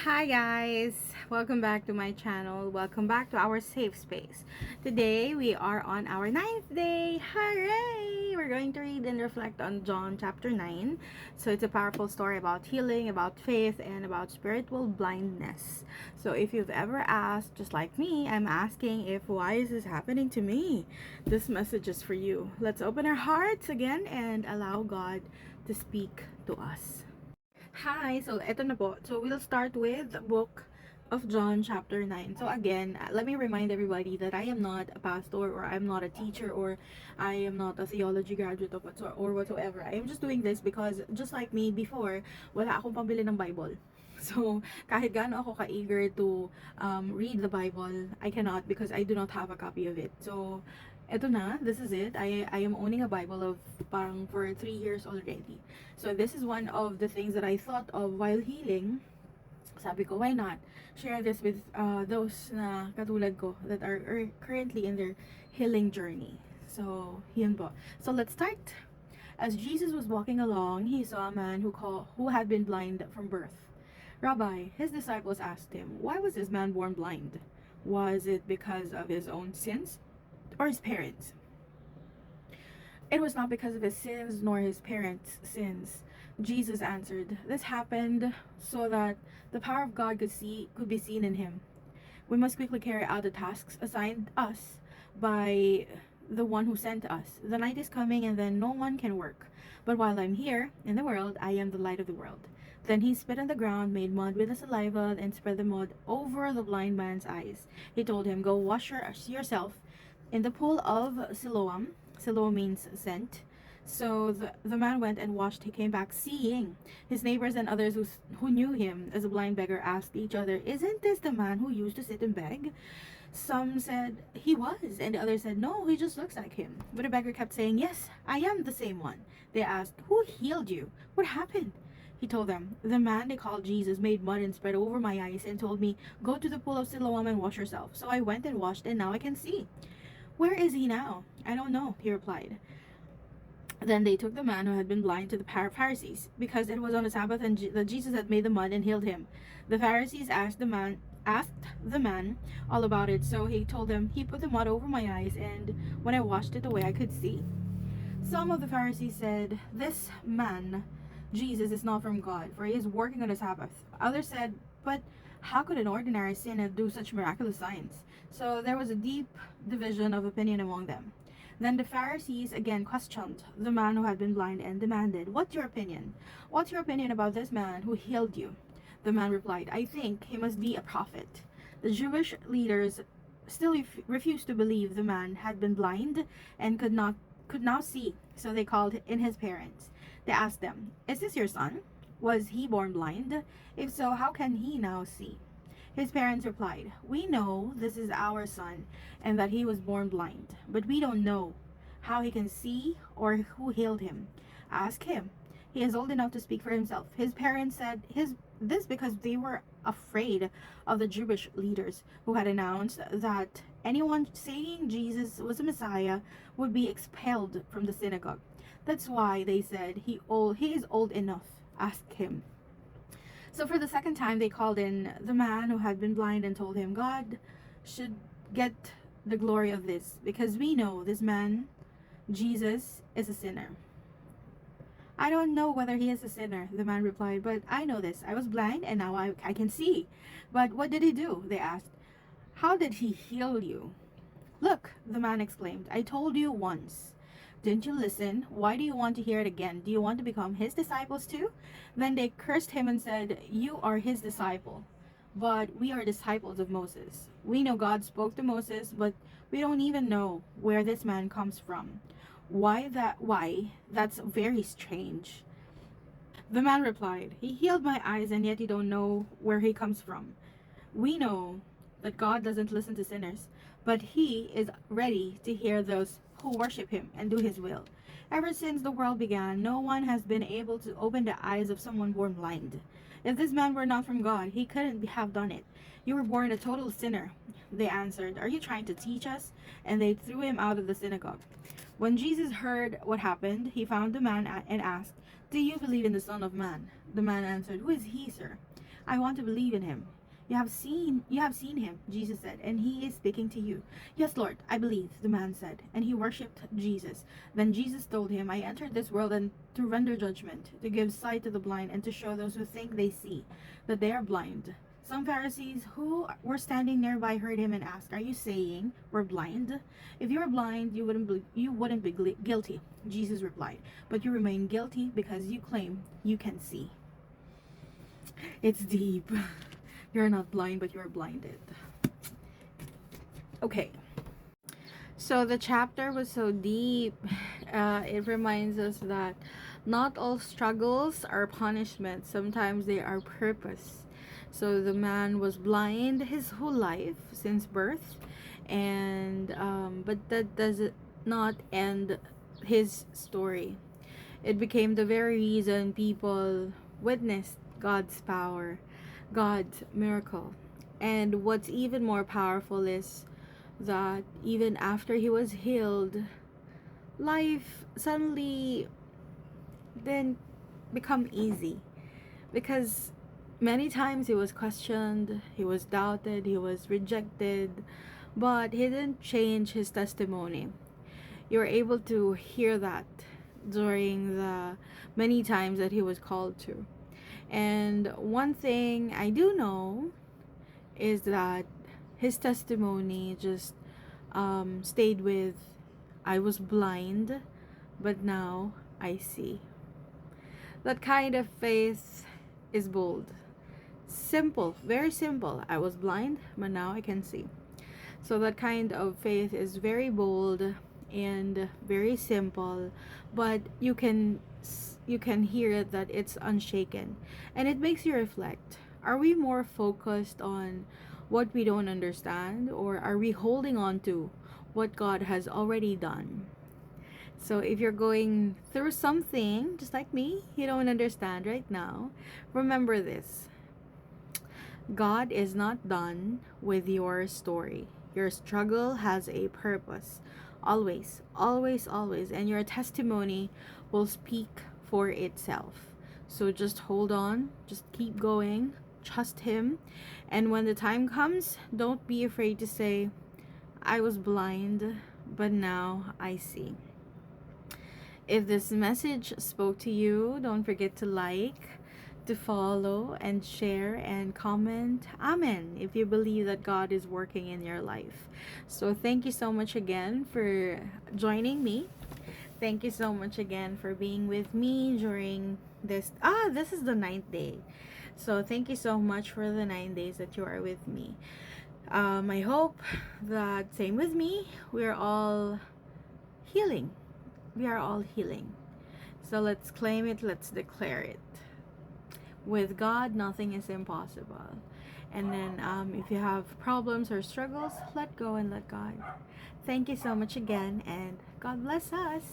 Hi guys, welcome back to my channel. Welcome back to our safe space. Today we are on our ninth day. Hooray! We're going to read and reflect on John chapter 9. So it's a powerful story about healing, about faith, and about spiritual blindness. So if you've ever asked, just like me, I'm asking if why is this happening to me? This message is for you. Let's open our hearts again and allow God to speak to us. Hi, so eto na po. So we'll start with the book of John chapter 9. So again, let me remind everybody that I am not a pastor or I'm not a teacher or I am not a theology graduate of or whatsoever. I am just doing this because just like me before, wala akong pambili ng Bible. So, kahit gaano ako ka-eager to read the Bible, I cannot because I do not have a copy of it. So, eto na, this is it. I am owning a Bible of parang for 3 years already. So, this is one of the things that I thought of while healing. Sabi ko, why not share this with those na katulad ko that are currently in their healing journey. So, yun po. So, let's start. As Jesus was walking along, he saw a man who had been blind from birth. Rabbi, his disciples asked him, why was this man born blind? Was it because of his own sins or his parents? It was not because of his sins nor his parents' sins. Jesus answered, this happened so that the power of God could be seen in him. We must quickly carry out the tasks assigned us by the one who sent us. The night is coming and then no one can work. But while I'm here in the world, I am the light of the world. Then he spit on the ground, made mud with the saliva, and spread the mud over the blind man's eyes. He told him, go wash yourself in the pool of Siloam. Siloam means sent. So the man went and washed. He came back seeing. His neighbors and others who knew him as a blind beggar asked each other, isn't this the man who used to sit and beg? Some said he was, and the others said, no, he just looks like him. But the beggar kept saying, yes, I am the same one. They asked, who healed you? What happened? He told them, the man they called Jesus made mud and spread over my eyes and told me, go to the pool of Siloam and wash yourself. So I went and washed, and now I can see. Where is he now? I don't know, he replied. Then they took the man who had been blind to the Pharisees, because it was on the Sabbath and that Jesus had made the mud and healed him. The Pharisees asked the man all about it, so he told them, he put the mud over my eyes, and when I washed it away, I could see. Some of the Pharisees said, this man, Jesus, is not from God, for he is working on the Sabbath. Others said, but how could an ordinary sinner do such miraculous signs? So there was a deep division of opinion among them. Then the Pharisees again questioned the man who had been blind and demanded, what's your opinion? What's your opinion about this man who healed you? The man replied, I think he must be a prophet. The Jewish leaders still refused to believe the man had been blind and could now see, so they called in his parents. They asked them, is this your son? Was he born blind? If so, how can he now see? His parents replied, we know this is our son and that he was born blind, but we don't know how he can see or who healed him. Ask him. He is old enough to speak for himself. His parents said this because they were afraid of the Jewish leaders who had announced that anyone saying Jesus was a Messiah would be expelled from the synagogue. That's why they said he is old enough. Ask him. So for the second time, they called in the man who had been blind and told him, God should get the glory of this, because we know this man, Jesus, is a sinner. I don't know whether he is a sinner, the man replied, but I know this. I was blind and now I can see. But what did he do? They asked. How did he heal you? Look, the man exclaimed, I told you once. Didn't you listen? Why do you want to hear it again? Do you want to become his disciples too? Then they cursed him and said, you are his disciple, but we are disciples of Moses. We know God spoke to Moses, but we don't even know where this man comes from. Why? That's very strange. The man replied, he healed my eyes and yet you don't know where he comes from. We know that God doesn't listen to sinners, but he is ready to hear those who worship him and do his will. Ever since the world began, no one has been able to open the eyes of someone born blind. If this man were not from God, he couldn't have done it. You were born a total sinner. They answered, are you trying to teach us? And they threw him out of the synagogue. When Jesus heard what happened, he found the man and asked, do you believe in the Son of Man? The man answered, who is he, sir? I want to believe in him. You have seen him, Jesus said, and he is speaking to you. Yes, Lord, I believe, the man said, and he worshipped Jesus. Then Jesus told him, I entered this world and to render judgment, to give sight to the blind, and to show those who think they see that they are blind. Some Pharisees who were standing nearby heard him and asked, are you saying we're blind? If you were blind, you wouldn't be guilty. Jesus replied, but you remain guilty because you claim you can see. It's deep. You're not blind, but you're blinded. Okay. So the chapter was so deep. It reminds us that not all struggles are punishment. Sometimes they are purpose. So the man was blind his whole life since birth, and but that does not end his story. It became the very reason people witnessed God's power, God's miracle. And what's even more powerful is that even after he was healed, life suddenly didn't become easy, because many times he was questioned, he was doubted, he was rejected, but he didn't change his testimony. You were able to hear that during the many times that he was called to. And one thing I do know is that his testimony just stayed with, I was blind, but now I see. That kind of faith is bold. Simple, very simple. I was blind, but now I can see. So that kind of faith is very bold and very simple, but you can hear it that it's unshaken, and it makes you reflect. Are we more focused on what we don't understand, or are we holding on to what God has already done? So if you're going through something just like me, you don't understand right now, remember this: God is not done with your story. Your struggle has a purpose. Always, always, always. And your testimony will speak for itself. So just hold on, just keep going, trust Him. And when the time comes, don't be afraid to say, I was blind, but now I see. If this message spoke to you, don't forget to like, to follow, and share, and comment amen if you believe that God is working in your life. So thank you so much again for joining me. Thank you so much again for being with me during this is the 9th day. So thank you so much for the 9 days that you are with me. I hope that same with me, we're all healing. We are all healing. So let's claim it, let's declare it. With God, nothing is impossible. And then if you have problems or struggles, let go and let God. Thank you so much again, and God bless us.